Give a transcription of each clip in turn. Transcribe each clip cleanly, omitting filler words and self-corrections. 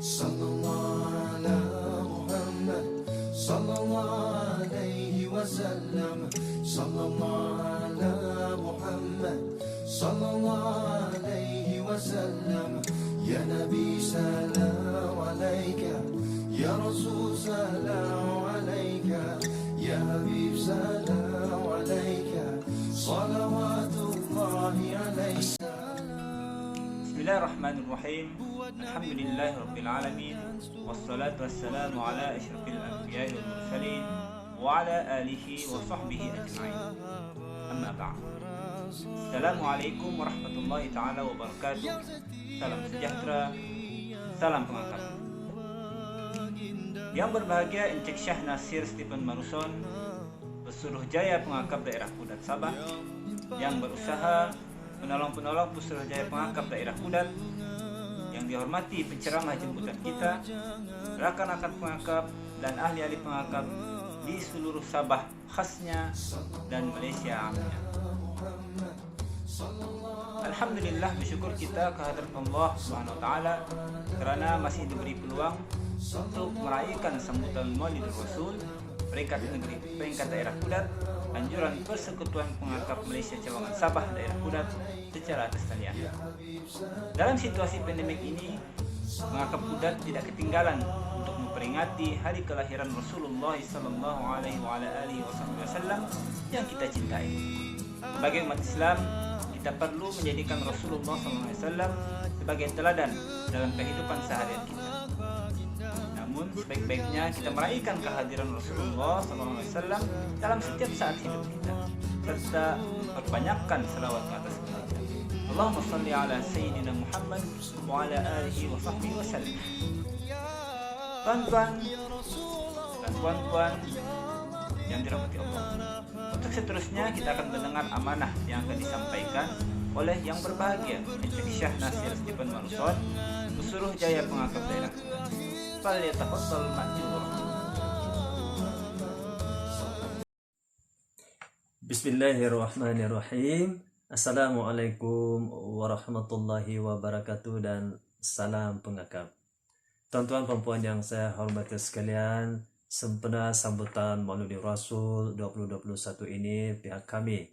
Sallallahu ala Muhammad, sallallahu alaihi wasallam. Sallallahu ala Muhammad, sallallahu alaihi wasallam. Ya Nabi salam alaika, ya Rasul salam alaika, ya Habib salam alaika, salawatullahi alaika. Bismillahirrahmanirrahim. Alhamdulillahirabbil alamin. Wassalatu wassalamu ala asyrafil anbiya'i wal mursalin wa ala alihi wa sahbihi ajma'in. Amma ba'd. Assalamualaikum warahmatullahi taala wabarakatuh. Salam sejahtera, salam pengangkat. Yang berbahagia Encik Syah Nasir Stephen Maruson, Pesuruh Jaya Pengakap Daerah Kudat Sabah, yang berusaha penolong-penolong Pesuruh Jaya Pengakap Daerah Kudat, yang dihormati penceramah jemputan kita, rakan-rakan pengakap dan ahli-ahli pengakap di seluruh Sabah khasnya dan Malaysia amnya. Alhamdulillah, bersyukur kita kehadrat Allah Subhanahu wa taala kerana masih diberi peluang untuk merayakan sambutan Maulid Rasul peringkat negeri, peringkat daerah Kudat, anjuran Persekutuan Pengakap Malaysia Cawangan Sabah daerah Kudat secara atas talian. Dalam situasi pandemik ini, pengakap Kudat tidak ketinggalan untuk memperingati hari kelahiran Rasulullah sallallahu alaihi wasallam yang kita cintai. Sebagai umat Islam, kita perlu menjadikan Rasulullah SAW sebagai teladan dalam kehidupan seharian kita. Namun sebaik-baiknya kita meraihkan kehadiran Rasulullah SAW dalam setiap saat hidup kita, serta perbanyakkan selawat ke atas beliau. Allahumma salli ala Sayyidina Muhammad wa ala alihi wa sahbihi wa sallam. Tuan-tuan dan puan-puan yang dirahmati Allah, untuk seterusnya kita akan mendengar amanah yang akan disampaikan oleh yang berbahagia Encik Syah Nasir Stephen Maruson, Pesuruh Jaya Pengakap Daerah Kudat. Falyatafaddal ma'jur. Bismillahirrahmanirrahim. Assalamualaikum warahmatullahi wabarakatuh dan salam pengakap. Tuan-tuan dan puan yang saya hormati sekalian, sempena sambutan Maulid Rasul 2021 ini, pihak kami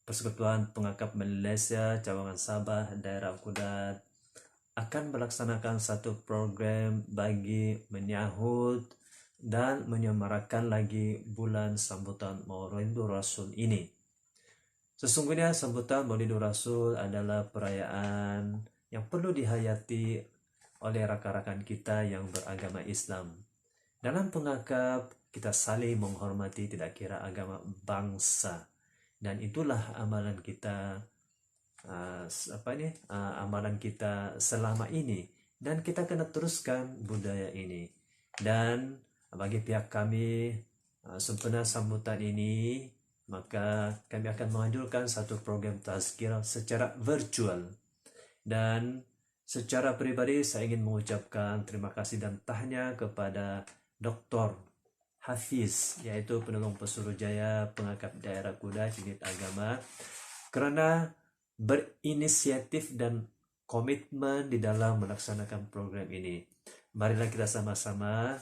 Persekutuan Pengakap Malaysia Cawangan Sabah Daerah Kudat akan melaksanakan satu program bagi menyahut dan menyemarakan lagi bulan sambutan Maulid Rasul ini. Sesungguhnya sambutan Maulid Rasul adalah perayaan yang perlu dihayati oleh rakan-rakan kita yang beragama Islam. Dalam pengakap, kita saling menghormati tidak kira agama bangsa, dan itulah amalan kita amalan kita selama ini, dan kita kena teruskan budaya ini. Dan bagi pihak kami, sempena sambutan ini, maka kami akan menganjurkan satu program tazkirah secara virtual. Dan secara pribadi saya ingin mengucapkan terima kasih dan tahniah kepada Dr. Hafiz, yaitu penolong Pesuruh Jaya Pengakap Daerah Kudat Unit Agama, kerana berinisiatif dan komitmen di dalam melaksanakan program ini. Marilah kita sama-sama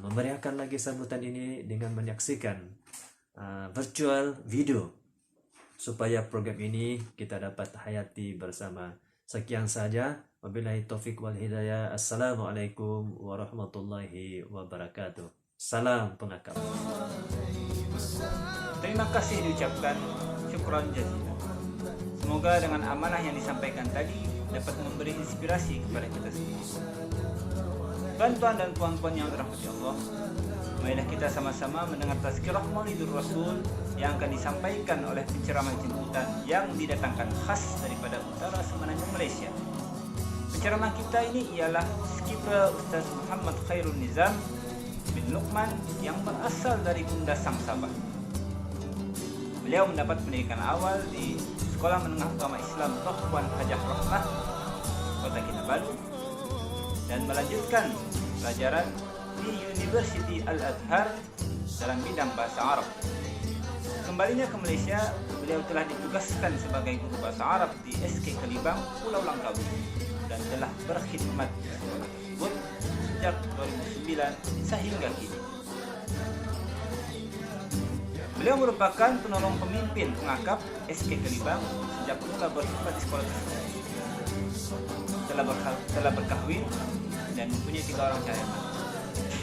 memeriahkan lagi sambutan ini dengan menyaksikan virtual video, supaya program ini kita dapat hayati bersama. Sekian saja. Wabillahi taufiq wal hidayah. Assalamualaikum warahmatullahi wabarakatuh. Salam pengakap. Terima kasih diucapkan, syukran jazilan. Semoga dengan amanah yang disampaikan tadi dapat memberi inspirasi kepada kita semua. Tuan-tuan dan puan-puan yang dirahmati Allah, marilah kita sama-sama mendengar tazkirah Maulidur Rasul yang akan disampaikan oleh penceramah jemputan yang didatangkan khas daripada utara semenanjung Malaysia. Penceramah kita ini ialah Skipra Ustaz Muhammad Khairul Nizam bin Luqman yang berasal dari Kundasang Sabah. Beliau mendapat pendidikan awal di Sekolah Menengah Agama Islam Tuan Hajah Rahmah, Kota Kinabalu, dan melanjutkan pelajaran di University Al-Azhar dalam bidang bahasa Arab. kembalinya ke Malaysia, beliau telah ditugaskan sebagai guru bahasa Arab di SK Kelibang, Pulau Langkawi, dan telah berkhidmat di sekolah tersebut sejak 2009 sehingga kini. Beliau merupakan penolong pemimpin pengakap SK Kelibang sejak mula berkhidmat di sekolah tersebut. Telah berkahwin dan mempunyai 3 orang cahaya.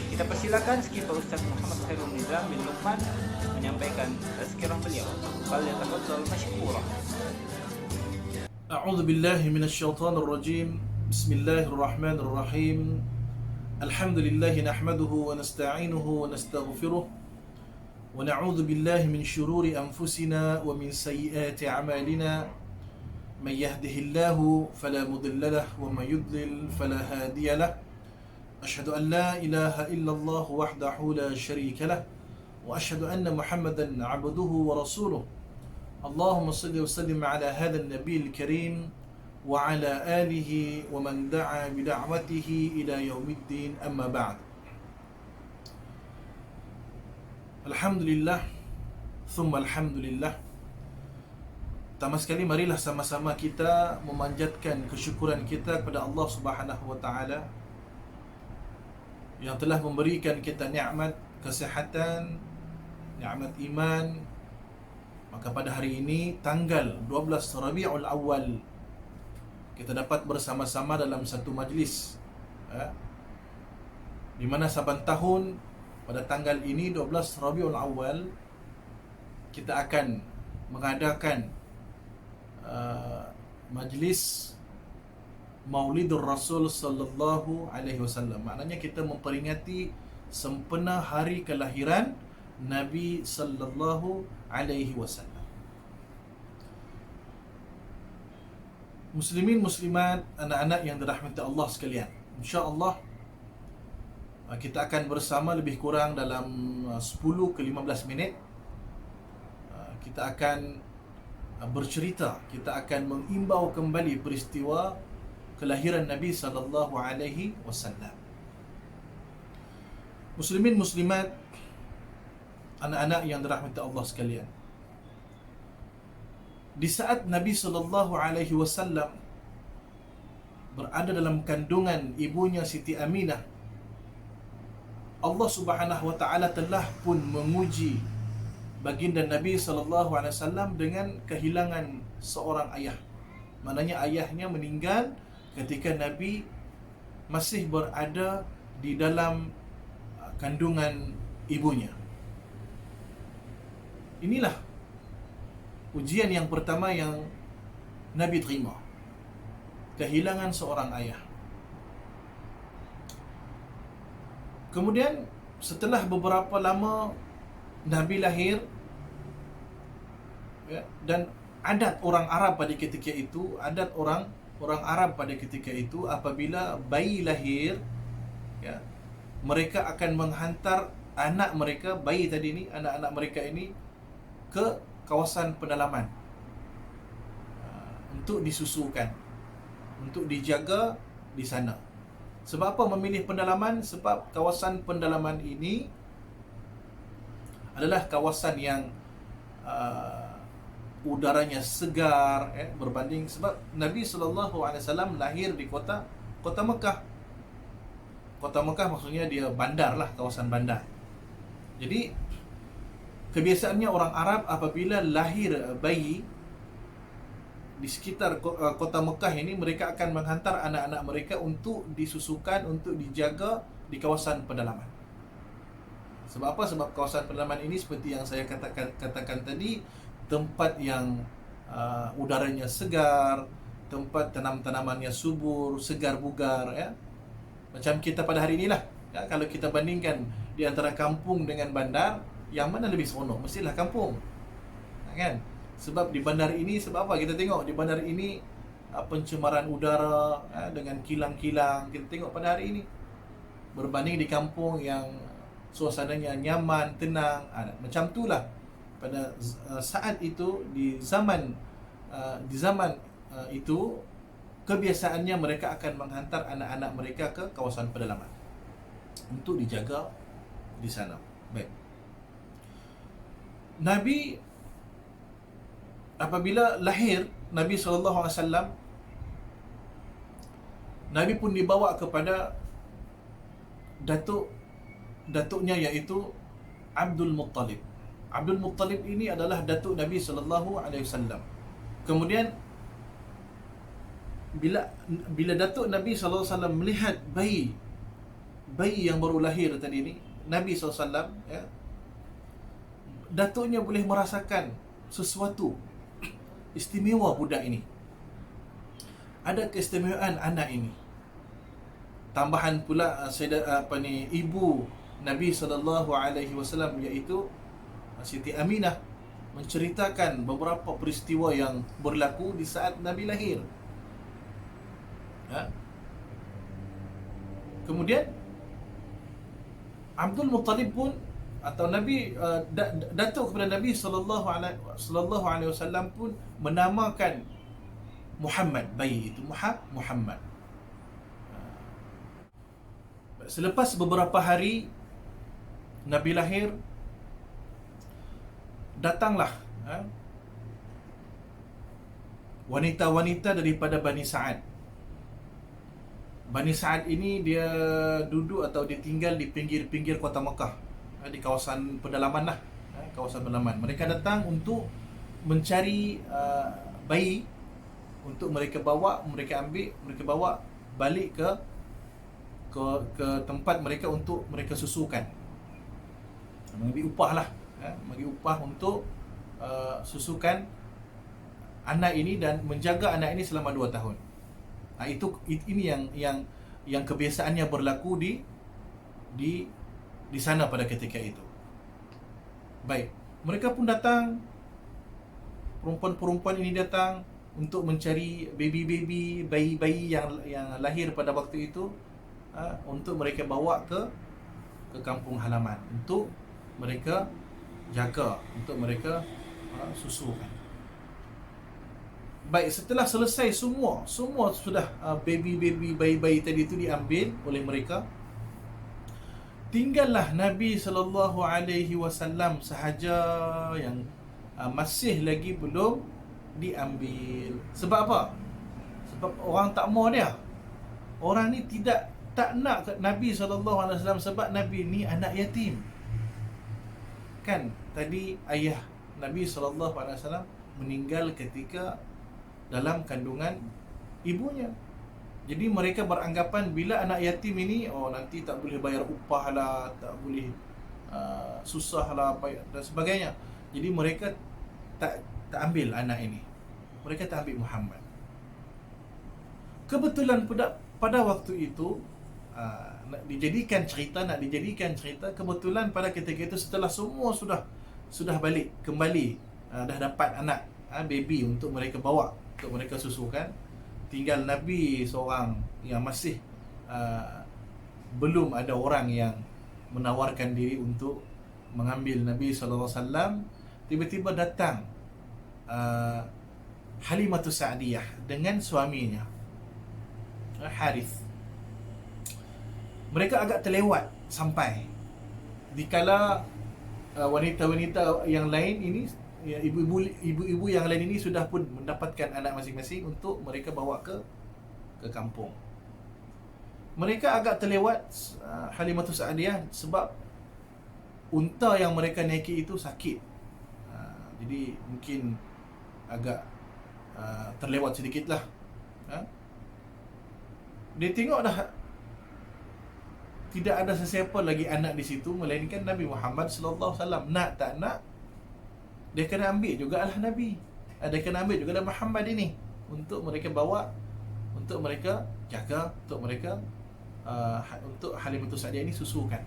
Kita persilakan skipper Ustaz Muhammad Khairul Nizam bin Luqman menyampaikan tazkirah beliau. Falyatafaddal mashkura. A'udzu billahi minasyaitonir rajim. Bismillahirrahmanirrahim. Alhamdulillah nahmaduhu wa nasta'inuhu wa nastaghfiruh. Wa na'udzu billahi min shururi anfusina wa min sayyiati a'malina. من يهده الله فلا مضل له ومن يضلل فلا هادي له أشهد أن لا إله إلا الله وحده لا شريك له وأشهد أن محمدا عبده ورسوله اللهم صل وسلم على هذا النبي الكريم وعلى آله ومن دعا بدعوته إلى يوم الدين أما بعد الحمد لله ثم الحمد لله. Pertama sekali marilah sama-sama kita memanjatkan kesyukuran kita kepada Allah Subhanahu wa taala yang telah memberikan kita nikmat kesihatan, nikmat iman. Maka pada hari ini tanggal 12 Rabiul Awal kita dapat bersama-sama dalam satu majlis di mana saban tahun pada tanggal ini 12 Rabiul Awal kita akan mengadakan majlis Maulidur Rasul sallallahu alaihi wasallam. Maknanya kita memperingati sempena hari kelahiran Nabi sallallahu alaihi wasallam. Muslimin muslimat, anak-anak yang dirahmati Allah sekalian, insya-Allah kita akan bersama lebih kurang dalam 10 ke 15 minit. Kita akan bercerita, kita akan mengimbau kembali peristiwa kelahiran Nabi sallallahu alaihi wasallam. Muslimin muslimat, anak-anak yang dirahmati Allah sekalian, di saat Nabi sallallahu alaihi wasallam berada dalam kandungan ibunya Siti Aminah, Allah Subhanahu wa taala telah pun menguji baginda Nabi SAW dengan kehilangan seorang ayah. Maknanya ayahnya meninggal ketika Nabi masih berada di dalam kandungan ibunya. Inilah ujian yang pertama yang Nabi terima. Kehilangan seorang ayah. Kemudian setelah beberapa lama Nabi lahir, dan adat orang Arab pada ketika itu, orang Arab pada ketika itu apabila bayi lahir, mereka akan menghantar anak mereka, bayi tadi ni, anak-anak mereka ini ke kawasan pedalaman untuk disusukan, untuk dijaga di sana. Sebab apa memilih pendalaman? Sebab kawasan pendalaman ini adalah kawasan yang udaranya segar, berbanding, sebab Nabi SAW lahir di kota Mekah. Kota Mekah maksudnya dia bandar lah, kawasan bandar. Jadi kebiasaannya orang Arab apabila lahir bayi di sekitar kota Mekah ini, mereka akan menghantar anak-anak mereka untuk disusukan, untuk dijaga di kawasan pedalaman. Sebab apa? Sebab kawasan pedalaman ini seperti yang saya katakan tadi, tempat yang udaranya segar, tempat tanam-tanamannya subur, segar bugar, Macam kita pada hari inilah. Kalau kita bandingkan di antara kampung dengan bandar, yang mana lebih seronok? Mestilah kampung. Kan? Sebab di bandar ini, sebab apa? Kita tengok di bandar ini pencemaran udara dengan kilang-kilang. Kita tengok pada hari ini berbanding di kampung yang suasananya nyaman, tenang. Macam itulah pada saat itu, di zaman itu, kebiasaannya mereka akan menghantar anak-anak mereka ke kawasan pedalaman untuk dijaga di sana. Baik. Nabi apabila lahir Nabi SAW, Nabi pun dibawa kepada datuknya, iaitu Abdul Muttalib. Abdul Muttalib ini adalah datuk Nabi SAW. Kemudian bila datuk Nabi SAW melihat bayi yang baru lahir tadi ni, Nabi SAW, ya, datuknya boleh merasakan sesuatu istimewa budak ini. Ada keistimewaan anak ini. Tambahan pula ibu Nabi SAW, iaitu Siti Aminah, menceritakan beberapa peristiwa yang berlaku di saat Nabi lahir. Kemudian Abdul Muttalib pun, atau Nabi datuk kepada Nabi sallallahu alaihi wasallam pun menamakan Muhammad, bayi itu Muhammad. Selepas beberapa hari Nabi lahir, datanglah wanita-wanita daripada Bani Sa'ad. Bani Sa'ad ini dia duduk atau dia tinggal di pinggir-pinggir kota Mekah, di kawasan pedalaman lah, kawasan pedalaman. Mereka datang untuk mencari bayi untuk mereka bawa balik ke tempat mereka untuk mereka susukan. Bagi upah lah, bagi upah untuk susukan anak ini dan menjaga anak ini selama 2 tahun. Ini yang kebiasaannya berlaku di sana pada ketika itu. Baik, mereka pun datang, perempuan-perempuan ini datang untuk mencari bayi-bayi yang lahir pada waktu itu, untuk mereka bawa ke kampung halaman untuk mereka jaga, untuk mereka susukan. Baik, setelah selesai semua sudah bayi-bayi tadi itu diambil oleh mereka, tinggallah Nabi sallallahu alaihi wasallam sahaja yang masih lagi belum diambil. Sebab apa? Sebab orang tak mau dia. Orang ni tak nak Nabi sallallahu alaihi wasallam, sebab Nabi ni anak yatim. Kan tadi ayah Nabi sallallahu alaihi wasallam meninggal ketika dalam kandungan ibunya. Jadi mereka beranggapan bila anak yatim ini, nanti tak boleh bayar upah lah, tak boleh susah lah dan sebagainya. Jadi mereka tak ambil anak ini. Mereka tak ambil Muhammad. Kebetulan pada waktu itu nak dijadikan cerita, kebetulan pada ketika itu setelah semua sudah balik kembali, dah dapat anak, baby untuk mereka bawa, untuk mereka susukan, tinggal Nabi seorang yang masih belum ada orang yang menawarkan diri untuk mengambil Nabi sallallahu alaihi wasallam. Tiba-tiba datang Halimatus Sa'diyah dengan suaminya Harith. Mereka agak terlewat sampai dikala wanita-wanita yang lain ini, ibu-ibu yang lain ini sudah pun mendapatkan anak masing-masing untuk mereka bawa ke kampung. Mereka agak terlewat Halimatus Sa'diyah sebab unta yang mereka naiki itu sakit. Jadi mungkin agak terlewat sedikit lah. Dia tengok dah tidak ada sesiapa lagi anak di situ melainkan Nabi Muhammad sallallahu alaihi wasallam. Nak tak nak, dia kena ambil jugalah Nabi. Dia kena ambil jugalah Muhammad ini untuk mereka bawa, untuk mereka jaga, untuk mereka untuk Halimatus Sa'diyah ini susukan.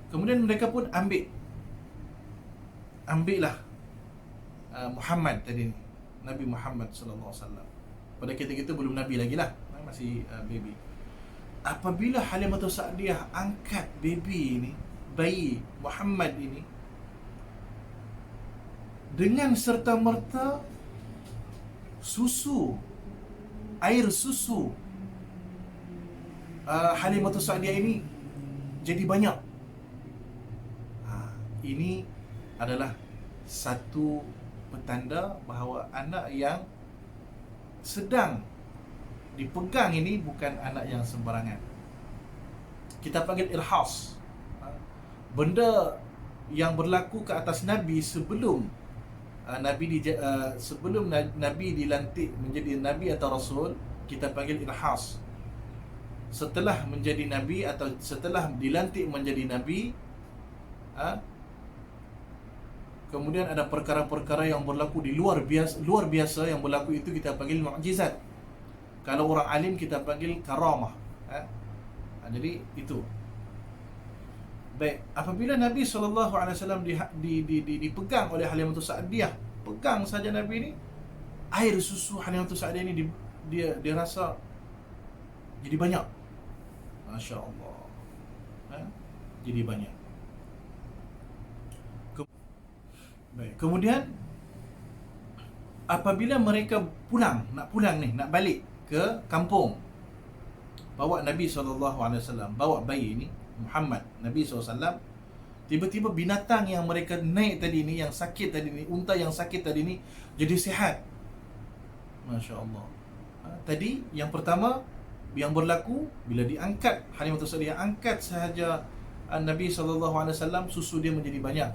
Kemudian mereka pun ambillah Muhammad tadi, Nabi Muhammad sallallahu alaihi wasallam. Pada ketika itu belum Nabi lagi lah, masih baby. Apabila Halimatus Sa'diyah angkat bayi Muhammad ini, dengan serta-merta air susu Halimatus Sa'diyah ini jadi banyak. Ini adalah satu petanda bahawa anak yang sedang dipegang ini bukan anak yang sembarangan. Kita panggil irhas. Benda yang berlaku ke atas Nabi sebelum sebelum Nabi dilantik menjadi Nabi atau Rasul, kita panggil irhas. Setelah menjadi Nabi atau setelah dilantik menjadi Nabi, kemudian ada perkara-perkara yang berlaku di luar biasa yang berlaku, itu kita panggil mukjizat. Kalau orang alim kita panggil karamah. Jadi itu. Baik, apabila Nabi SAW dipegang oleh Halimatus Sa'diyah, pegang saja Nabi ini, air susu Halimatus Sa'diyah ini dia rasa jadi banyak. Masya Allah. Jadi banyak. Baik, kemudian apabila mereka nak balik ke kampung, bawa Nabi SAW, bawa bayi ini Muhammad, Nabi SAW, tiba-tiba binatang yang mereka naik tadi ni, yang sakit tadi ni, unta yang sakit tadi ni, jadi sihat. Masya Allah. Tadi yang pertama yang berlaku, bila diangkat Halimatus Sa'diyah, angkat sahaja Nabi SAW, susu dia menjadi banyak.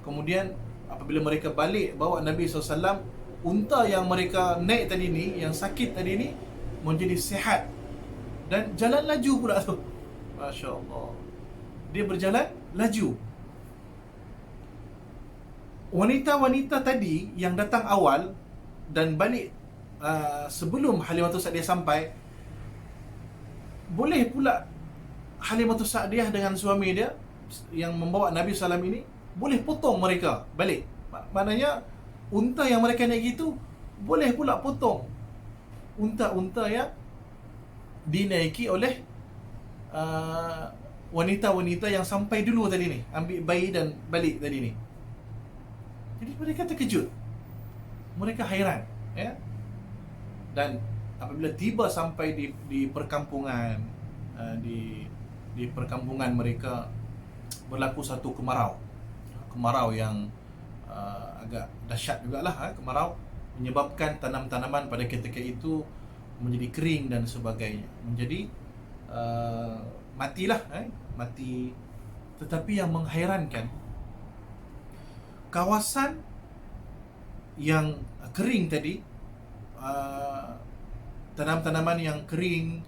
Kemudian apabila mereka balik bawa Nabi SAW, unta yang mereka naik tadi ni, yang sakit tadi ni, menjadi sihat dan jalan laju pula tu. Masya Allah. Dia berjalan laju. Wanita-wanita tadi yang datang awal dan balik sebelum Halimatus Sa'diyah sampai, boleh pula Halimatus Sa'diyah dengan suami dia yang membawa Nabi SAW ini boleh potong mereka balik. Maknanya unta yang mereka naik itu boleh pula potong unta-unta yang dinaiki oleh wanita-wanita yang sampai dulu tadi ni, ambil bayi dan balik tadi ni. Jadi mereka terkejut, mereka hairan, ya. Dan apabila tiba sampai di perkampungan, di perkampungan mereka berlaku satu kemarau yang agak dahsyat jugalah. Kemarau menyebabkan tanam-tanaman pada ketika itu menjadi kering dan sebagainya, menjadi matilah, mati. Tetapi yang menghairankan, kawasan yang kering tadi, tanam-tanaman yang kering,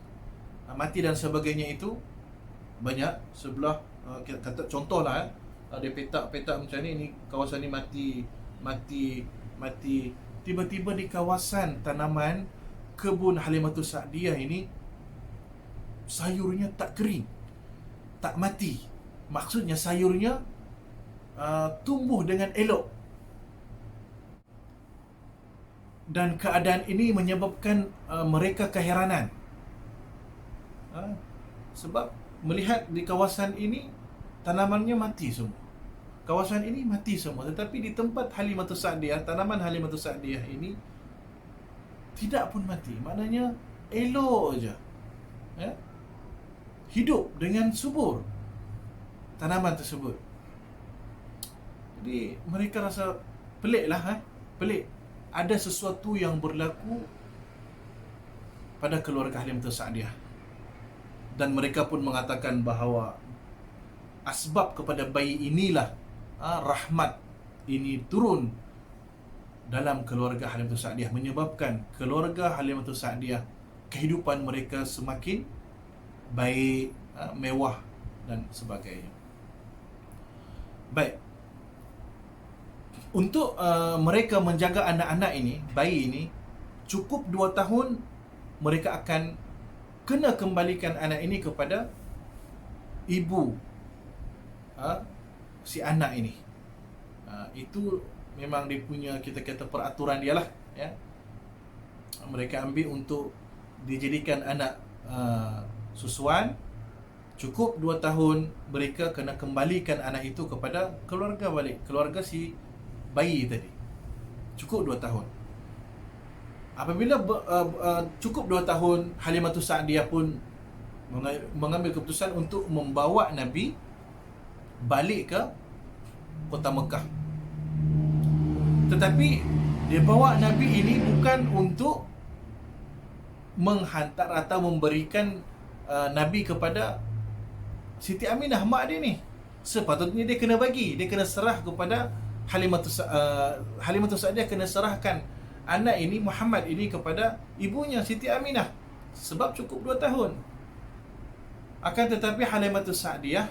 mati dan sebagainya itu banyak. Sebelah, kata contohlah, ada petak-petak macam ni kawasan ni mati. Tiba-tiba di kawasan tanaman kebun Halimatus Sa'diyah ini, sayurnya tak kering, tak mati. Maksudnya sayurnya tumbuh dengan elok. Dan keadaan ini menyebabkan mereka keheranan, sebab melihat di kawasan ini tanamannya mati semua, kawasan ini mati semua. Tetapi di tempat Halimatus Sa'diyah, tanaman Halimatus Sa'diyah ini tidak pun mati. Maknanya elok je, hidup dengan subur tanaman tersebut. Jadi mereka rasa pelik lah, pelik. Ada sesuatu yang berlaku pada keluarga Halimatus Sa'diyah. Dan mereka pun mengatakan bahawa asbab kepada bayi inilah rahmat ini turun dalam keluarga Halimatus Sa'diyah, menyebabkan keluarga Halimatus Sa'diyah kehidupan mereka semakin baik, mewah dan sebagainya. Baik, untuk mereka menjaga anak-anak ini, bayi ini, cukup 2 tahun mereka akan kena kembalikan anak ini kepada ibu si anak ini. Itu memang dia punya, kita kata, peraturan dia lah, ya. Mereka ambil untuk dijadikan anak susuan. Cukup 2 tahun mereka kena kembalikan anak itu kepada keluarga balik, keluarga si bayi tadi. Cukup 2 tahun. Apabila cukup 2 tahun, Halimatus Sa'diyah pun mengambil keputusan untuk membawa Nabi balik ke kota Mekah. Tetapi dia bawa Nabi ini bukan untuk menghantar atau memberikan Nabi kepada Siti Aminah, mak dia ni. Sepatutnya dia kena bagi, dia kena serah kepada Halimatus Sa'diyah, kena serahkan anak ini, Muhammad ini, kepada ibunya Siti Aminah, sebab cukup 2 tahun. Akan tetapi Halimatus Sa'diyah,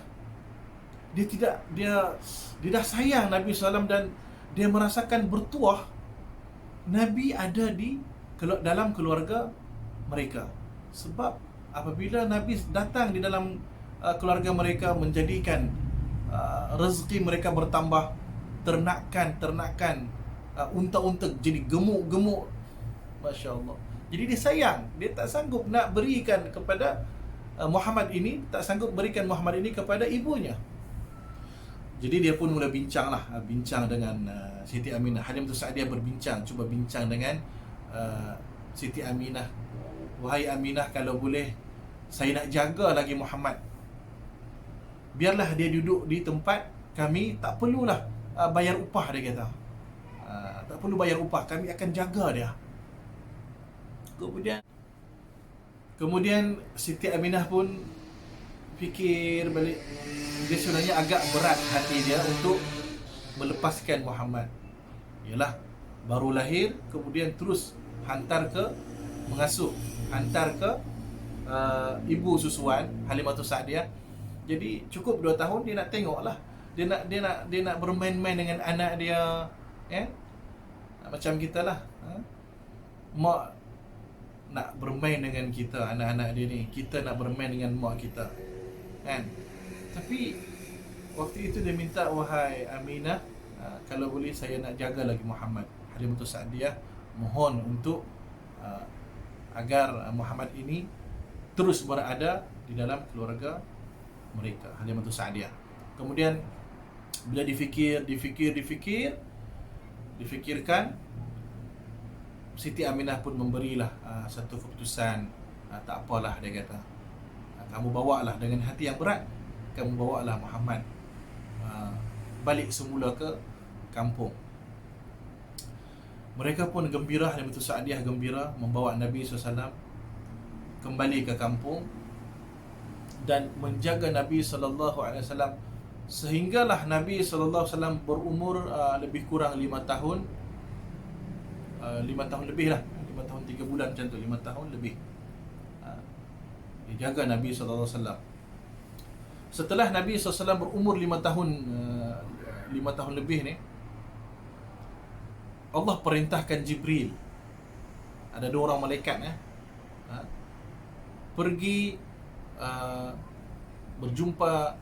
dia dah sayang Nabi SAW, dan dia merasakan bertuah Nabi ada di dalam keluarga mereka. Sebab apabila Nabi datang di dalam keluarga mereka, menjadikan rezeki mereka bertambah, ternakan unta-unta jadi gemuk-gemuk, Masya Allah. Jadi dia sayang, dia tak sanggup nak berikan kepada Muhammad ini, tak sanggup berikan Muhammad ini kepada ibunya. Jadi dia pun mula bincang dengan Siti Aminah. Halimatus Sa'diyah berbincang, cuba bincang dengan Siti Aminah. Wahai Aminah, kalau boleh saya nak jaga lagi Muhammad. Biarlah dia duduk di tempat kami, tak perlulah bayar upah, dia kata. Tak perlu bayar upah, kami akan jaga dia. Kemudian Siti Aminah pun fikir balik, dia sebenarnya agak berat hati dia untuk melepaskan Muhammad. Yalah, baru lahir, kemudian terus hantar ke mengasuh, hantar ke ibu susuan Halimatus Sa'diyah. Jadi cukup 2 tahun dia nak tengoklah. Dia nak bermain-main dengan anak dia, macam kita lah. Mak nak bermain dengan kita, anak-anak dia ni, kita nak bermain dengan mak kita, kan? Tapi waktu itu dia minta, wahai Aminah, kalau boleh saya nak jaga lagi Muhammad. Halimatus Sa'diyah mohon untuk agar Muhammad ini terus berada di dalam keluarga mereka, Halimatus Sa'diyah. Kemudian bila difikirkan, Siti Aminah pun memberilah satu keputusan. Tak apalah, dia kata, kamu bawalah dengan hati yang berat, kamu bawalah Muhammad balik semula ke kampung. Mereka pun gembira, Halimatus Sa'diyah gembira membawa Nabi SAW kembali ke kampung dan menjaga Nabi SAW sehinggalah Nabi SAW berumur lebih kurang 5 tahun, 5 tahun lebih lah, 5 tahun 3 bulan macam tu, 5 tahun lebih dijaga Nabi SAW. Setelah Nabi SAW berumur 5 tahun, 5 tahun lebih ni, Allah perintahkan Jibril, ada 2 orang malaikat pergi berjumpa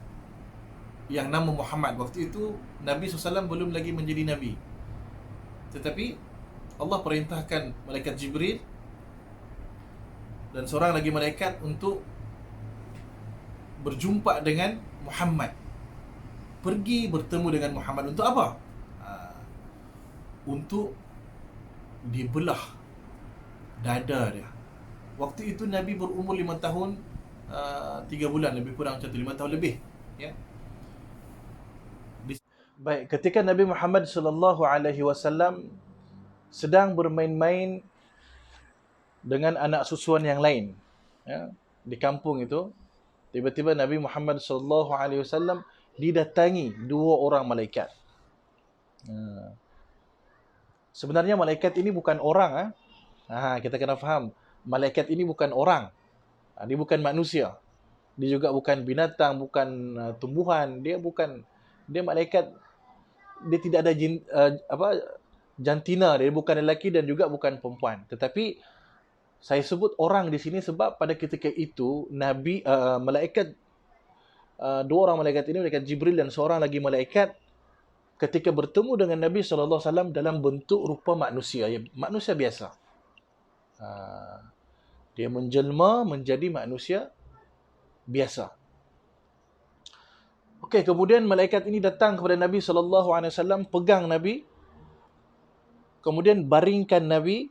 yang nama Muhammad. Waktu itu Nabi SAW belum lagi menjadi Nabi, tetapi Allah perintahkan malaikat Jibril dan seorang lagi malaikat untuk berjumpa dengan Muhammad. Pergi bertemu dengan Muhammad untuk apa? Untuk dibelah dada dia. Waktu itu Nabi berumur 5 tahun 3 bulan, lebih kurang macam tu, 5 tahun lebih, ya. Baik, ketika Nabi Muhammad SAW sedang bermain-main dengan anak susuan yang lain, ya, di kampung itu, tiba-tiba Nabi Muhammad SAW didatangi 2 orang malaikat. Sebenarnya malaikat ini bukan orang. Kita kena faham, malaikat ini bukan orang. Dia bukan manusia. Dia juga bukan binatang, bukan tumbuhan. Dia malaikat. Dia tidak ada jantina. Dia bukan lelaki dan juga bukan perempuan. Tetapi saya sebut orang di sini sebab pada ketika itu malaikat, 2 orang malaikat ini, malaikat Jibril dan seorang lagi malaikat, ketika bertemu dengan Nabi SAW dalam bentuk rupa manusia, manusia biasa. Dia menjelma menjadi manusia biasa. Okey, kemudian malaikat ini datang kepada Nabi SAW, pegang Nabi, kemudian baringkan Nabi,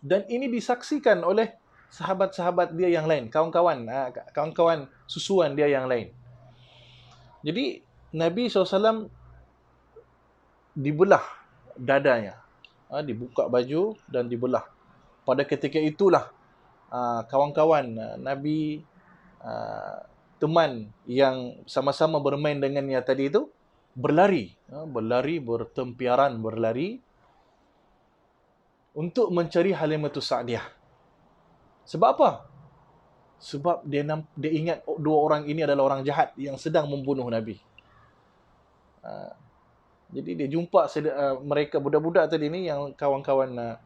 dan ini disaksikan oleh sahabat-sahabat dia yang lain, kawan-kawan susuan dia yang lain. Jadi Nabi SAW dibelah dadanya. Dibuka baju dan dibelah. Pada ketika itulah kawan-kawan Nabi, teman yang sama-sama bermain dengannya tadi itu berlari, bertempiaran berlari untuk mencari Halimatus Sa'diyah. Sebab apa? Sebab dia ingat dua orang ini adalah orang jahat yang sedang membunuh Nabi. Jadi dia jumpa mereka budak-budak tadi ni, yang kawan-kawan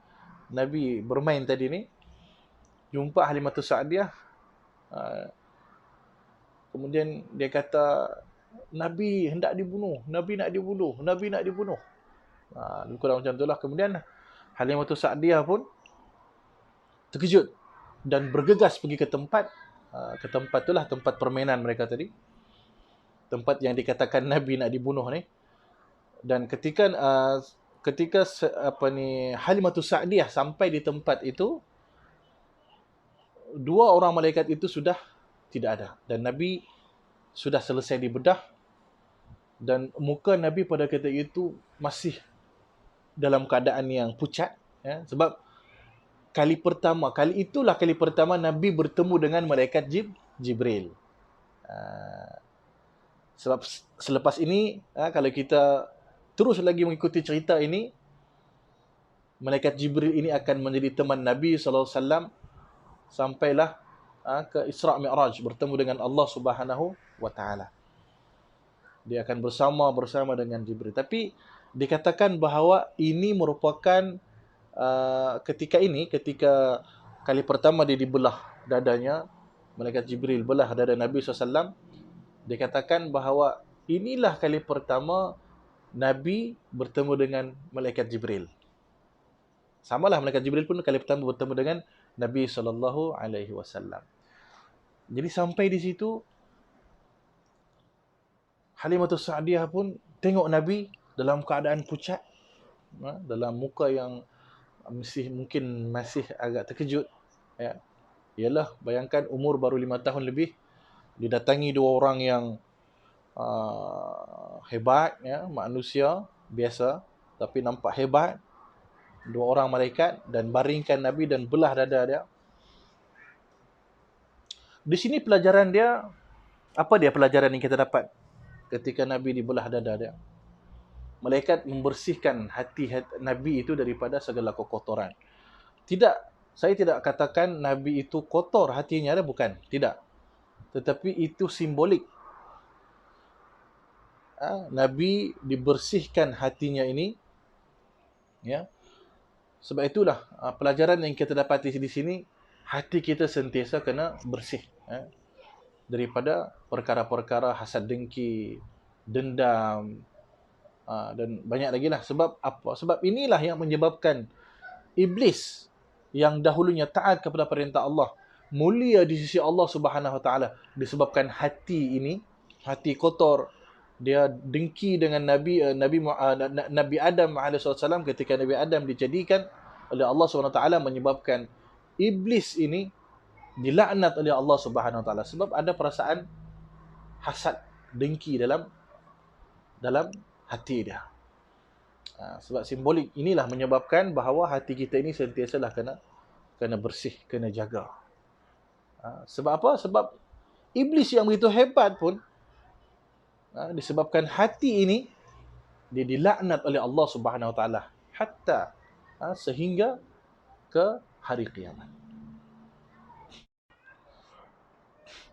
Nabi bermain tadi ni, jumpa Halimatus Sa'diyah. Kemudian dia kata, Nabi hendak dibunuh, Nabi nak dibunuh, Nabi nak dibunuh. Lebih kurang macam itulah. Kemudian Halimatus Sa'diyah pun terkejut dan bergegas pergi ke tempat itulah tempat permainan mereka tadi, tempat yang dikatakan Nabi nak dibunuh ni. Dan ketika Halimatus Sa'diyah sampai di tempat itu, dua orang malaikat itu sudah tidak ada, dan Nabi sudah selesai dibedah, dan muka Nabi pada ketika itu masih dalam keadaan yang pucat, ya, sebab kali itulah kali pertama Nabi bertemu dengan malaikat Jibril. Sebab selepas ini, kalau kita terus lagi mengikuti cerita ini, malaikat Jibril ini akan menjadi teman Nabi SAW sampailah ke Isra' Mi'raj, bertemu dengan Allah Subhanahu wa Ta'ala. Dia akan bersama dengan Jibril. Tapi dikatakan bahawa ini merupakan ketika kali pertama dia dibelah dadanya, malaikat Jibril belah dada Nabi SAW, dikatakan bahawa inilah kali pertama Nabi bertemu dengan malaikat Jibril. Samalah malaikat Jibril pun kali pertama bertemu dengan Nabi SAW. Jadi sampai di situ, Halimatus Sa'diyah pun tengok Nabi dalam keadaan pucat, dalam muka yang mungkin masih agak terkejut. Ya. Ialah, bayangkan umur baru 5 tahun lebih, didatangi dua orang yang hebat, ya, manusia biasa tapi nampak hebat, dua orang malaikat, dan baringkan Nabi dan belah dada dia. Di sini pelajaran dia, apa dia pelajaran yang kita dapat ketika Nabi dibelah dada dia? Malaikat membersihkan hati Nabi itu daripada segala kekotoran. Tidak, saya tidak katakan Nabi itu kotor hatinya, bukan, tidak. Tetapi itu simbolik. Nabi dibersihkan hatinya ini, ya. Sebab itulah pelajaran yang kita dapati di sini, hati kita sentiasa kena bersih, daripada perkara-perkara hasad dengki, dendam, dan banyak lagi lah. Sebab apa? Sebab inilah yang menyebabkan iblis yang dahulunya taat kepada perintah Allah, mulia di sisi Allah Subhanahu Wa Taala, disebabkan hati ini, hati kotor. Dia dengki dengan Nabi Adam AS. Ketika Nabi Adam dijadikan oleh Allah SWT, menyebabkan iblis ini dilaknat oleh Allah Subhanahu Wa Taala, sebab ada perasaan hasad, dengki dalam hati dia. Sebab simbolik inilah menyebabkan bahawa hati kita ini sentiasalah kena bersih, kena jaga. Sebab apa? Sebab iblis yang begitu hebat pun, disebabkan hati ini, dia dilaknat oleh Allah Subhanahu Wa Taala hatta sehingga ke hari kiamat.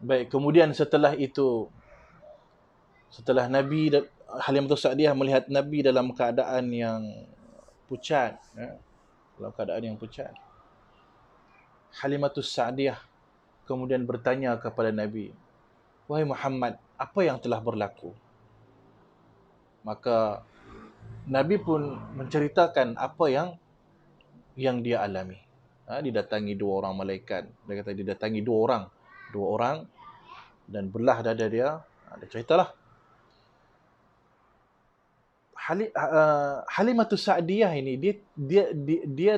Baik, kemudian setelah itu, setelah Halimatus Sa'diyah melihat Nabi dalam keadaan yang pucat, Halimatus Sa'diyah kemudian bertanya kepada Nabi, "Wahai Muhammad, apa yang telah berlaku?" Maka Nabi pun menceritakan apa yang dia alami. Didatangi dua orang malaikat. Dia kata didatangi dua orang dan belah dada dia. Dia ceritalah. Halimatus Sa'diyah ini dia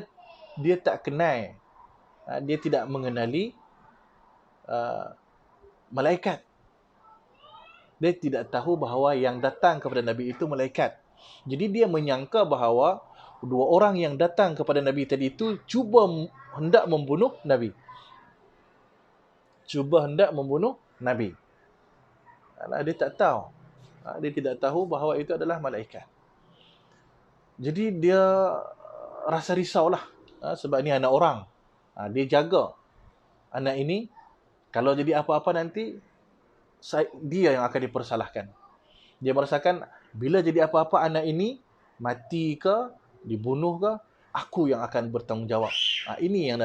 tak kenal, dia tidak mengenali malaikat. Dia tidak tahu bahawa yang datang kepada Nabi itu malaikat. Jadi dia menyangka bahawa dua orang yang datang kepada Nabi tadi itu hendak membunuh Nabi. Cuba hendak membunuh Nabi. Dia tak tahu. Dia tidak tahu bahawa itu adalah malaikat. Jadi dia rasa risaulah. Sebab ni anak orang. Dia jaga anak ini. Kalau jadi apa-apa nanti, dia yang akan dipersalahkan. Dia merasakan, bila jadi apa-apa anak ini, mati ke, dibunuh ke, aku yang akan bertanggungjawab. Ini yang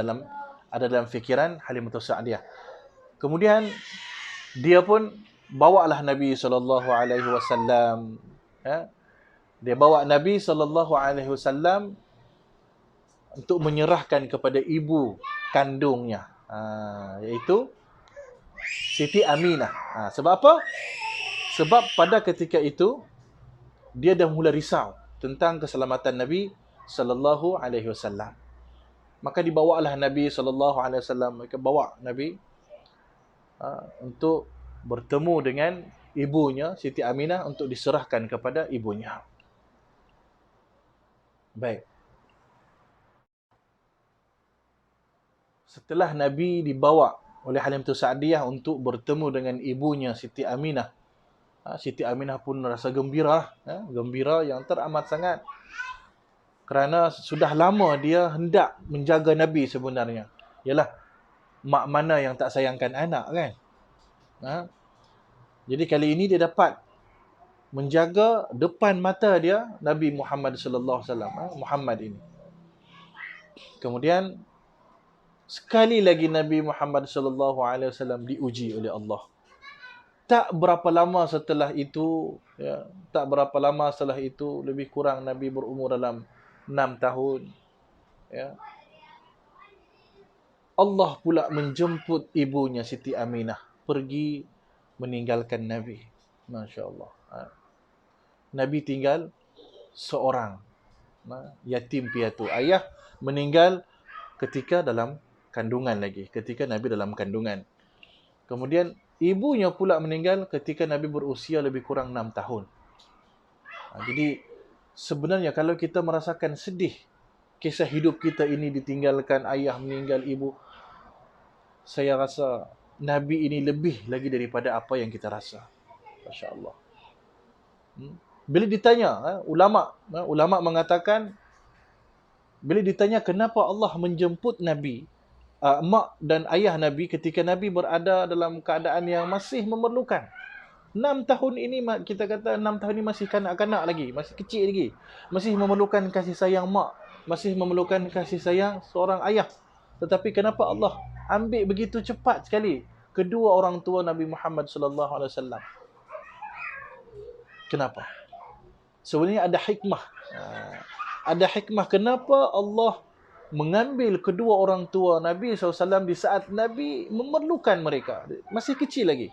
ada dalam fikiran Halimatus Sa'diyah. Kemudian, dia pun bawalah Nabi SAW. Dia bawa Nabi SAW untuk menyerahkan kepada ibu kandungnya. Iaitu Siti Aminah. Sebab apa? Sebab pada ketika itu dia dah mula risau tentang keselamatan Nabi sallallahu alaihi wasallam. Maka dibawalah Nabi sallallahu alaihi wasallam, mereka bawa Nabi untuk bertemu dengan ibunya Siti Aminah untuk diserahkan kepada ibunya. Baik. Setelah Nabi dibawa oleh Halimatus Sa'diyah untuk bertemu dengan ibunya Siti Aminah, Siti Aminah pun rasa gembira, gembira yang teramat sangat. Kerana sudah lama dia hendak menjaga Nabi sebenarnya. Yalah, mak mana yang tak sayangkan anak kan? Jadi kali ini dia dapat menjaga depan mata dia Nabi Muhammad sallallahu alaihi wasallam, Muhammad ini. Kemudian sekali lagi Nabi Muhammad sallallahu alaihi wasallam diuji oleh Allah. Tak berapa lama setelah itu, lebih kurang Nabi berumur dalam 6 tahun. Allah pula menjemput ibunya Siti Aminah pergi meninggalkan Nabi. Masya Allah. Nabi tinggal seorang, yatim piatu. Ayah meninggal ketika dalam kandungan lagi, ketika Nabi dalam kandungan. Kemudian ibunya pula meninggal ketika Nabi berusia lebih kurang 6 tahun. Jadi sebenarnya kalau kita merasakan sedih kisah hidup kita ini, ditinggalkan ayah, meninggal ibu, saya rasa Nabi ini lebih lagi daripada apa yang kita rasa. Masya Allah. Bila ditanya, ulama mengatakan, bila ditanya kenapa Allah menjemput Nabi, mak dan ayah Nabi ketika Nabi berada dalam keadaan yang masih memerlukan. 6 tahun ini, kita kata 6 tahun ini masih kanak-kanak lagi, masih kecil lagi. Masih memerlukan kasih sayang mak, masih memerlukan kasih sayang seorang ayah. Tetapi kenapa Allah ambil begitu cepat sekali kedua orang tua Nabi Muhammad sallallahu alaihi wasallam? Kenapa? Sebenarnya ada hikmah. Ada hikmah kenapa Allah mengambil kedua orang tua Nabi SAW di saat Nabi memerlukan mereka. Masih kecil lagi.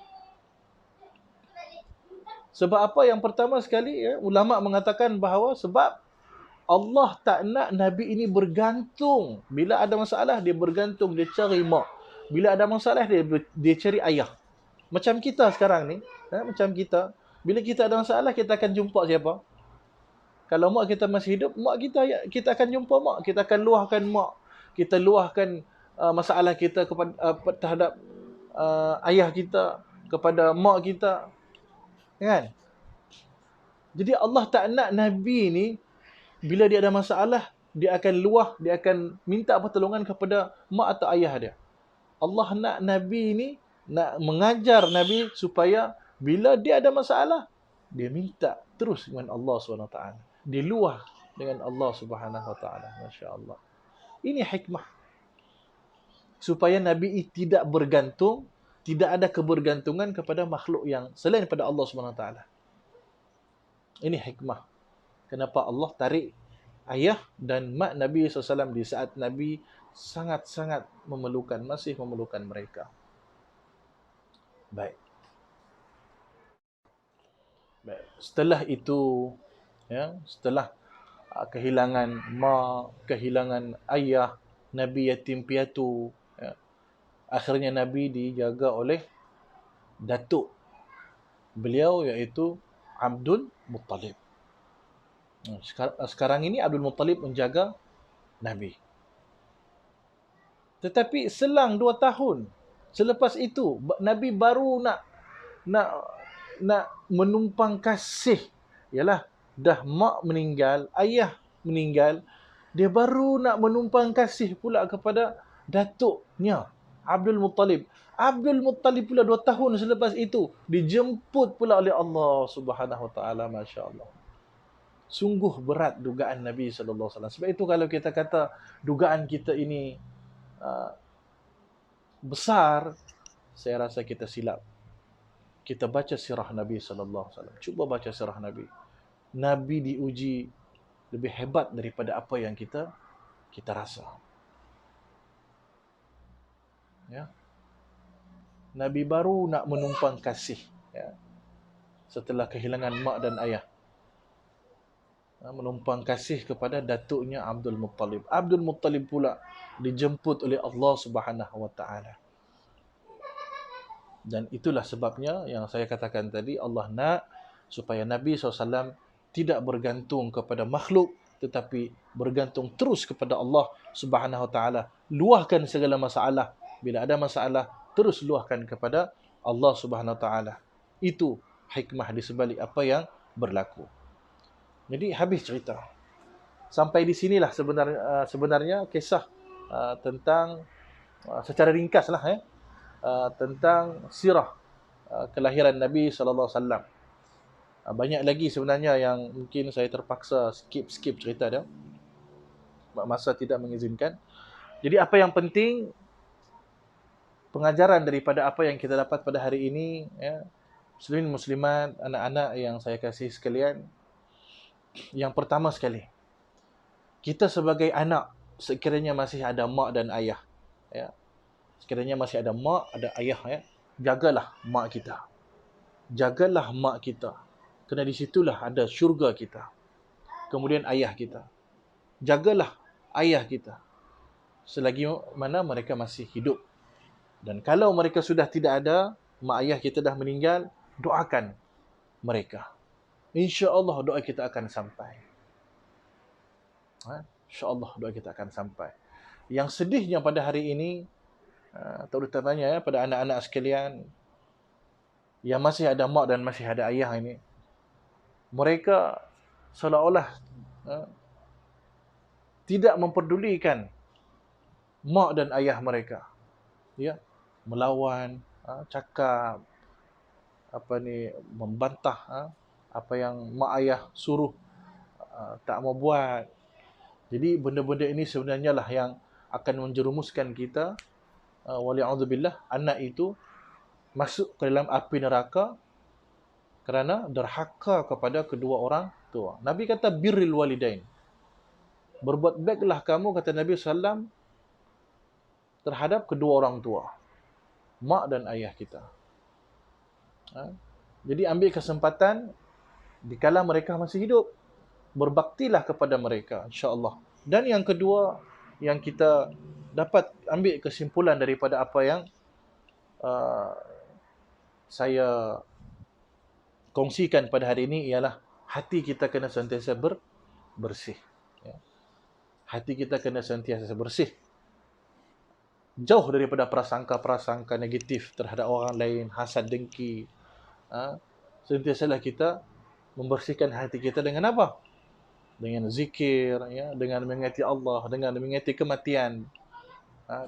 Sebab apa? Yang pertama sekali, ulama mengatakan bahawa sebab Allah tak nak Nabi ini bergantung. Bila ada masalah, dia bergantung, dia cari mak. Bila ada masalah, dia cari ayah. Macam kita sekarang ni, macam kita, bila kita ada masalah, kita akan jumpa siapa? Kalau mak kita masih hidup, mak kita akan jumpa mak. Kita akan luahkan mak. Kita luahkan masalah kita kepada terhadap ayah kita, kepada mak kita. Kan? Jadi Allah tak nak Nabi ni, bila dia ada masalah, dia akan luah, dia akan minta pertolongan kepada mak atau ayah dia. Allah nak Nabi ni, nak mengajar Nabi supaya bila dia ada masalah, dia minta terus dengan Allah SWT. Dia luah dengan Allah SWT. Masya Allah. Ini hikmah. Supaya Nabi tidak bergantung, tidak ada kebergantungan kepada makhluk yang selain pada Allah SWT. Ini hikmah. Kenapa Allah tarik ayah dan mak Nabi SAW di saat Nabi sangat-sangat memerlukan, masih memerlukan mereka. Baik. Setelah itu, setelah kehilangan mak, kehilangan ayah, Nabi yatim piatu, akhirnya Nabi dijaga oleh datuk beliau, iaitu Abdul Muttalib. Sekarang ini Abdul Muttalib menjaga Nabi. Tetapi selang 2 tahun selepas itu Nabi baru nak nak menumpang kasih. Yalah, dah mak meninggal, ayah meninggal, dia baru nak menumpang kasih pula kepada datuknya Abdul Muttalib. Abdul Muttalib pula 2 tahun selepas itu dijemput pula oleh Allah Subhanahu Wa Taala, masya-Allah. Sungguh berat dugaan Nabi sallallahu alaihi wasallam. Sebab itu kalau kita kata dugaan kita ini besar, saya rasa kita silap. Kita baca sirah Nabi sallallahu alaihi wasallam. Cuba baca sirah Nabi. Nabi diuji lebih hebat daripada apa yang kita rasa. Ya. Nabi baru nak menumpang kasih, ya, setelah kehilangan mak dan ayah. Menumpang kasih kepada datuknya Abdul Muttalib. Abdul Muttalib pula dijemput oleh Allah Subhanahu Wa Taala. Dan itulah sebabnya yang saya katakan tadi, Allah nak supaya Nabi SAW tidak bergantung kepada makhluk, tetapi bergantung terus kepada Allah Subhanahu Wa Taala. Luahkan segala masalah. Bila ada masalah, terus luahkan kepada Allah Subhanahu Wa Taala. Itu hikmah di sebalik apa yang berlaku. Jadi habis cerita. Sampai di sinilah sebenarnya kisah tentang secara ringkas lah tentang sirah kelahiran Nabi sallallahu alaihi wasallam. Banyak lagi sebenarnya yang mungkin saya terpaksa skip cerita dia. Masa tidak mengizinkan. Jadi apa yang penting, pengajaran daripada apa yang kita dapat pada hari ini, ya, muslimin muslimat, anak-anak yang saya kasih sekalian. Yang pertama sekali, kita sebagai anak, sekiranya masih ada mak dan ayah, ya, sekiranya masih ada mak, ada ayah, ya, jagalah mak kita. Jagalah mak kita. Kerana di situlah ada syurga kita. Kemudian ayah kita. Jagalah ayah kita selagi mana mereka masih hidup. Dan kalau mereka sudah tidak ada, mak ayah kita dah meninggal, doakan mereka. InsyaAllah doa kita akan sampai. InsyaAllah doa kita akan sampai. Yang sedihnya pada hari ini, terutamanya pada anak-anak sekalian yang masih ada mak dan masih ada ayah ini, mereka seolah-olah tidak memperdulikan mak dan ayah mereka. Ya, melawan, cakap, membantah apa yang mak ayah suruh, tak mau buat. Jadi benda-benda ini sebenarnya lah yang akan menjerumuskan kita, wali'udzubillah, anak itu masuk ke dalam api neraka kerana derhaka kepada kedua orang tua. Nabi kata birril walidain. Berbuat baiklah kamu, kata Nabi SAW, terhadap kedua orang tua, mak dan ayah kita. Jadi ambil kesempatan dikala mereka masih hidup, berbaktilah kepada mereka, insya-Allah. Dan yang kedua yang kita dapat ambil kesimpulan daripada apa yang saya kongsikan pada hari ini ialah hati kita kena sentiasa bersih. Ya. Hati kita kena sentiasa bersih. Jauh daripada prasangka-prasangka negatif terhadap orang lain, hasad, dengki. Sentiasalah kita membersihkan hati kita dengan apa? Dengan zikir, ya, dengan mengingati Allah, dengan mengingati kematian.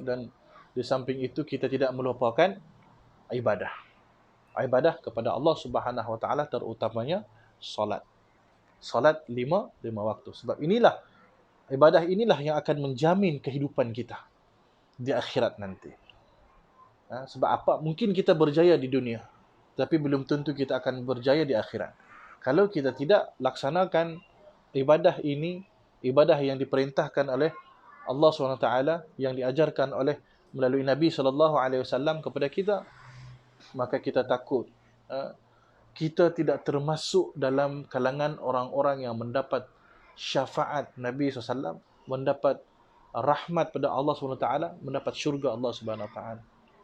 Dan di samping itu kita tidak melupakan ibadah. Ibadah kepada Allah Subhanahu Wa Taala, terutamanya solat. Solat 5 waktu. Sebab ibadah inilah yang akan menjamin kehidupan kita di akhirat nanti. Sebab apa? Mungkin kita berjaya di dunia, tapi belum tentu kita akan berjaya di akhirat. Kalau kita tidak laksanakan ibadah ini, ibadah yang diperintahkan oleh Allah SWT, yang diajarkan oleh melalui Nabi SAW kepada kita, maka kita takut kita tidak termasuk dalam kalangan orang-orang yang mendapat syafaat Nabi SAW, mendapat rahmat pada Allah SWT, mendapat syurga Allah SWT.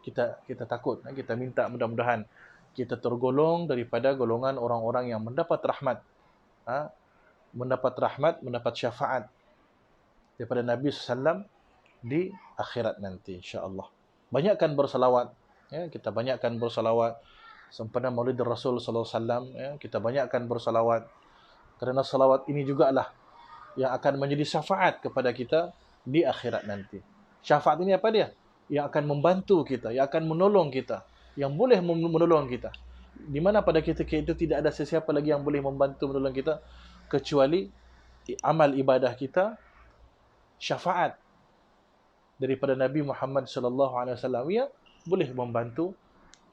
Kita takut, kita minta mudah-mudahan kita tergolong daripada golongan orang-orang yang mendapat rahmat mendapat rahmat, mendapat syafaat daripada Nabi SAW di akhirat nanti, insya-Allah. Banyakkan bersalawat, ya, kita banyakkan bersalawat sempena Maulid Rasul sallallahu alaihi wasallam, ya, kita banyakkan bersalawat kerana salawat ini jugalah yang akan menjadi syafaat kepada kita di akhirat nanti. Syafaat ini apa dia? Yang akan membantu kita, yang akan menolong kita, yang boleh menolong kita. Di mana pada ketika itu tidak ada sesiapa lagi yang boleh membantu menolong kita kecuali amal ibadah kita, syafaat daripada Nabi Muhammad sallallahu alaihi wasallam yang boleh membantu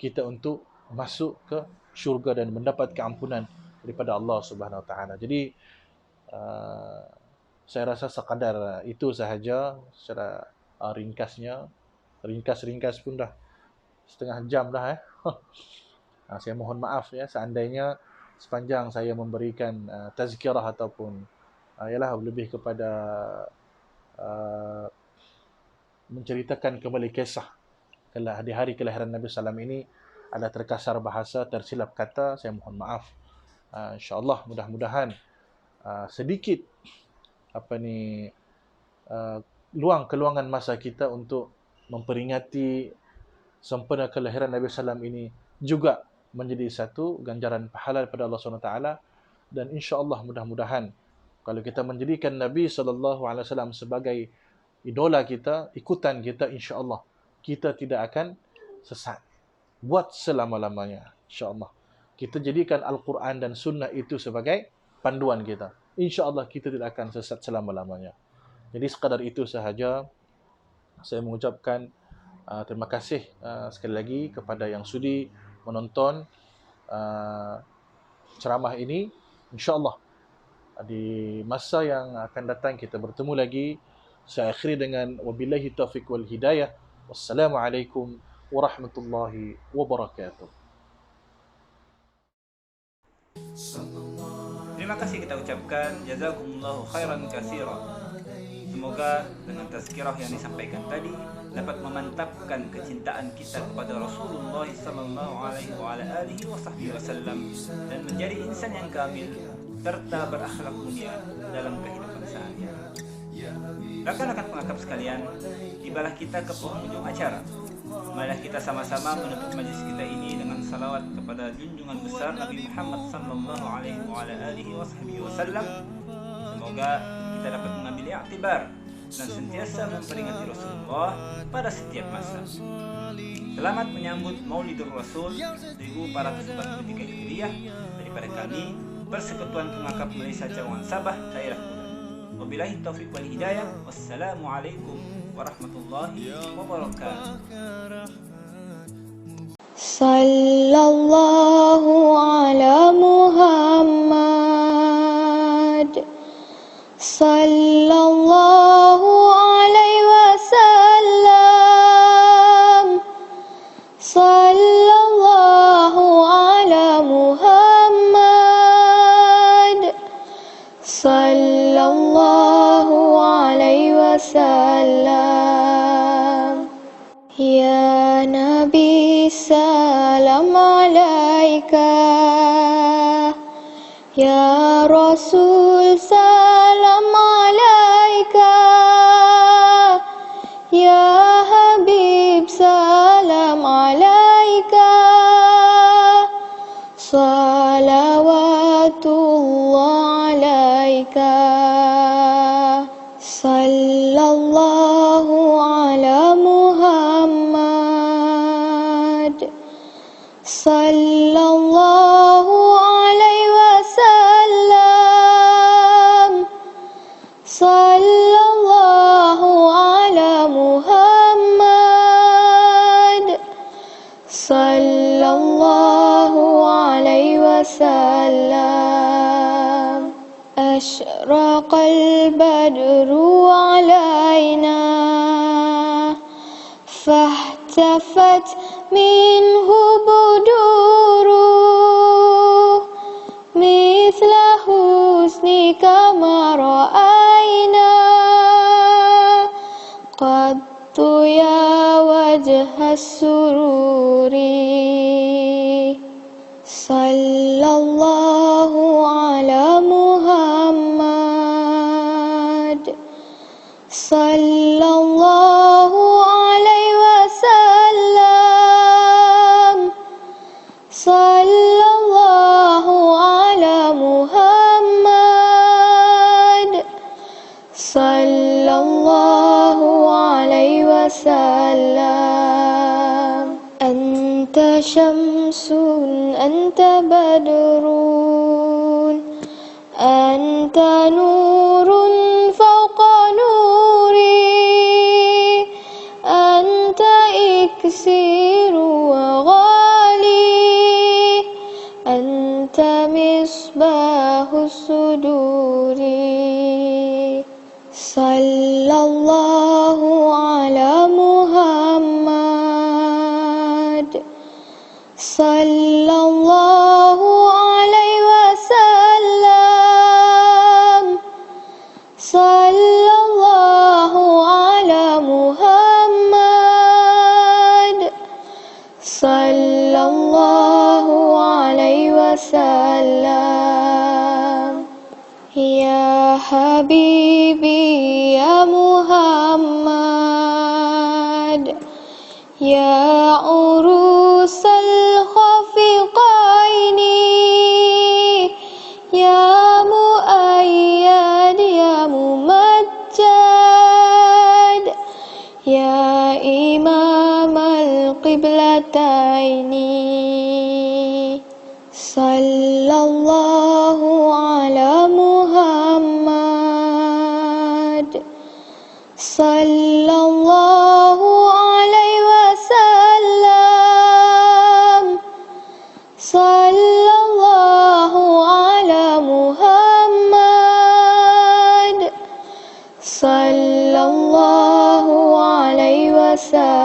kita untuk masuk ke syurga dan mendapat keampunan daripada Allah Subhanahu wa taala. Jadi saya rasa sekadar itu sahaja secara ringkasnya. Ringkas pun dah setengah jam dah saya mohon maaf ya seandainya sepanjang saya memberikan tazkirah ataupun ialah lebih kepada menceritakan kembali kisah di hari kelahiran Nabi SAW ini ada terkasar bahasa, tersilap kata, saya mohon maaf. InsyaAllah mudah-mudahan sedikit keluangan masa kita untuk memperingati sempena kelahiran Nabi SAW ini juga menjadi satu ganjaran pahala daripada Allah SWT. Dan insya-Allah mudah-mudahan kalau kita menjadikan Nabi SAW sebagai idola kita, ikutan kita, insya-Allah kita tidak akan sesat buat selama-lamanya, insya-Allah. Kita jadikan Al-Quran dan Sunnah itu sebagai panduan kita, insya-Allah kita tidak akan sesat selama-lamanya. Jadi sekadar itu sahaja. Saya mengucapkan terima kasih sekali lagi kepada yang sudi menonton ceramah ini. InsyaAllah di masa yang akan datang kita bertemu lagi. Saya akhiri dengan wabillahi taufiq wal hidayah. Wassalamualaikum warahmatullahi wabarakatuh. Terima kasih kita ucapkan jazakumullahu khairan katsiran. Semoga dengan tazkirah yang disampaikan tadi dapat memantapkan kecintaan kita kepada Rasulullah sallallahu alaihi wasallam dan menjadi insan yang kamil serta berakhlak mulia dalam kehidupan sehari-hari. Rekan-rekan pengakap sekalian, tibalah kita ke penghujung acara. Marilah kita sama-sama menutup majlis kita ini dengan salawat kepada junjungan besar Nabi Muhammad sallallahu alaihi wasallam. Semoga kita dapat mengambil iktibar dan sentiasa memperingati Rasulullah pada setiap masa. Selamat menyambut Maulidur Rasul 1443 Hijriah daripada kami, Persekutuan Pengakap Malaysia Cawangan Sabah, Daerah Kuala. Wabillahi taufiq wal hidayah. Wassalamualaikum warahmatullahi wabarakatuh. Sallallahu ala Muhammad, sallallahu alaihi wasallam, sallallahu ala Muhammad, sallallahu alaihi wasallam. Ya Nabi salam alaika, ya Rasul salam alaika, ya Habib salam alaika, salawatullah alaika, sallallahu ala Muhammad, sallallahu alaihi wasallam, sallallahu ala Muhammad, sallallahu alaihi wasallam. Ashraqal badru alaina fahtafat minhu buduru mithla husnika ma ra'ayna qattu ya wajha sururi. Sallallahu ala Muhammad, sallallahu alaihi wasallam, sallallahu ala Muhammad, sallallahu alaihi wasallam. Anta syamsun, anta badrun, anta nurun fawqa nuri, anta iksiru wa ghali, anta misbahus suduri. Sallallahu ala Muhammad, sallallahu alaihi wasallam, sallallahu ala Muhammad, sallallahu alaihi wasallam. Ya Habibi ya Muhammad, ya urusal khafiqaini, ya muayyad ya mumajjad, ya imam al-qiblataini. Sallallahu ala Muhammad, sallallahu alaihi wasallam, sallallahu ala Muhammad, sallallahu alaihi wasallam.